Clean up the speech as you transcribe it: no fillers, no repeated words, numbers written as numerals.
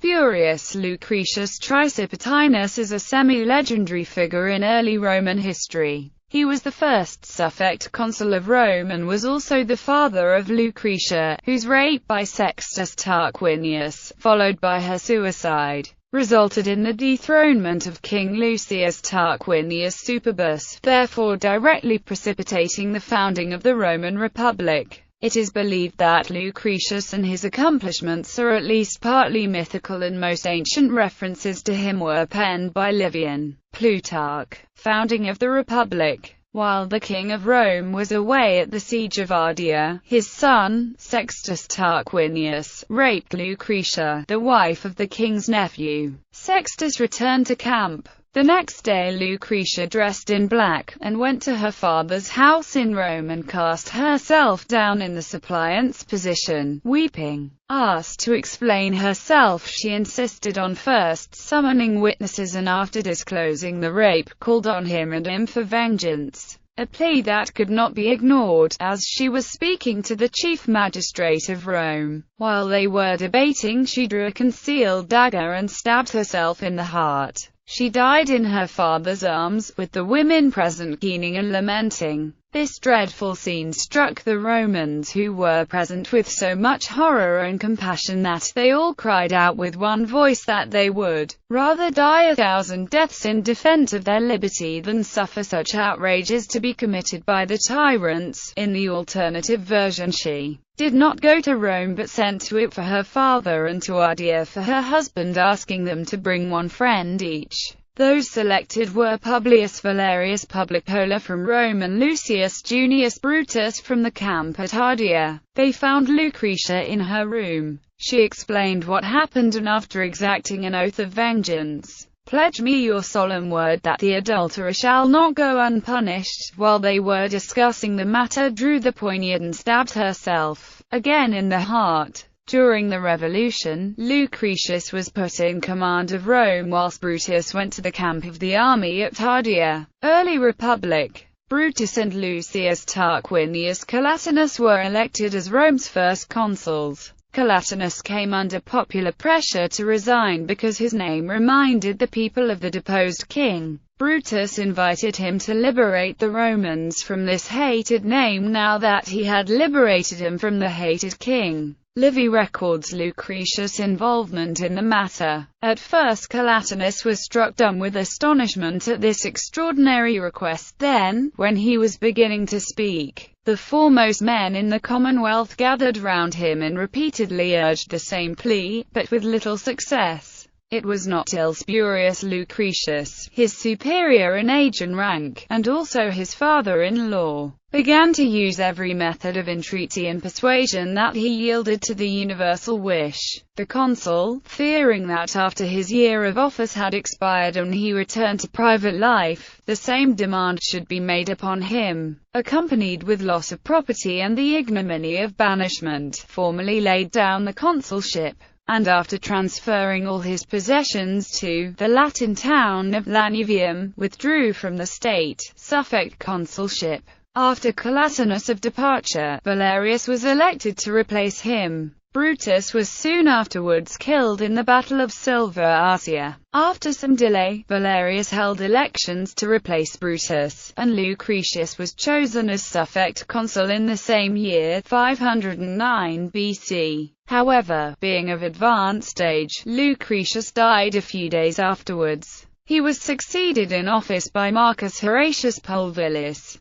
Spurius Lucretius Tricipitinus is a semi-legendary figure in early Roman history. He was the first suffect consul of Rome and was also the father of Lucretia, whose rape by Sextus Tarquinius, followed by her suicide, resulted in the dethronement of King Lucius Tarquinius Superbus, therefore directly precipitating the founding of the Roman Republic. It is believed that Lucretius and his accomplishments are at least partly mythical, and most ancient references to him were penned by Livy, Plutarch. Founding of the Republic. While the King of Rome was away at the siege of Ardea, his son, Sextus Tarquinius, raped Lucretia, the wife of the king's nephew. Sextus returned to camp. The next day Lucretia dressed in black, and went to her father's house in Rome and cast herself down in the suppliant's position, weeping. Asked to explain herself, she insisted on first summoning witnesses and after disclosing the rape, called on him and him for vengeance. A plea that could not be ignored, as she was speaking to the chief magistrate of Rome. While they were debating, she drew a concealed dagger and stabbed herself in the heart. She died in her father's arms, with the women present keening and lamenting. This dreadful scene struck the Romans who were present with so much horror and compassion that they all cried out with one voice that they would rather die 1,000 deaths in defense of their liberty than suffer such outrages to be committed by the tyrants. In the alternative version, she did not go to Rome but sent to it for her father and to Ardea for her husband, asking them to bring one friend each. Those selected were Publius Valerius Publicola from Rome and Lucius Junius Brutus from the camp at Ardea. They found Lucretia in her room. She explained what happened and after exacting an oath of vengeance, "Pledge me your solemn word that the adulterer shall not go unpunished." While they were discussing the matter, drew the poignard and stabbed herself again in the heart. During the Revolution, Lucretius was put in command of Rome whilst Brutus went to the camp of the army at Ardea. Early Republic. Brutus and Lucius Tarquinius Collatinus were elected as Rome's first consuls. Collatinus came under popular pressure to resign because his name reminded the people of the deposed king. Brutus invited him to liberate the Romans from this hated name now that he had liberated him from the hated king. Livy records Lucretius' involvement in the matter. At first Collatinus was struck dumb with astonishment at this extraordinary request. Then, when he was beginning to speak, the foremost men in the Commonwealth gathered round him and repeatedly urged the same plea, but with little success. It was not till Spurius Lucretius, his superior in age and rank, and also his father-in-law, began to use every method of entreaty and persuasion that he yielded to the universal wish. The consul, fearing that after his year of office had expired and he returned to private life, the same demand should be made upon him, accompanied with loss of property and the ignominy of banishment, formally laid down the consulship, and after transferring all his possessions to the Latin town of Lanuvium, withdrew from the state suffect consulship. After Collatinus' departure, Valerius was elected to replace him. Brutus was soon afterwards killed in the Battle of Silva Arsia. After some delay, Valerius held elections to replace Brutus, and Lucretius was chosen as suffect consul in the same year, 509 BC. However, being of advanced age, Lucretius died a few days afterwards. He was succeeded in office by Marcus Horatius Pulvillus.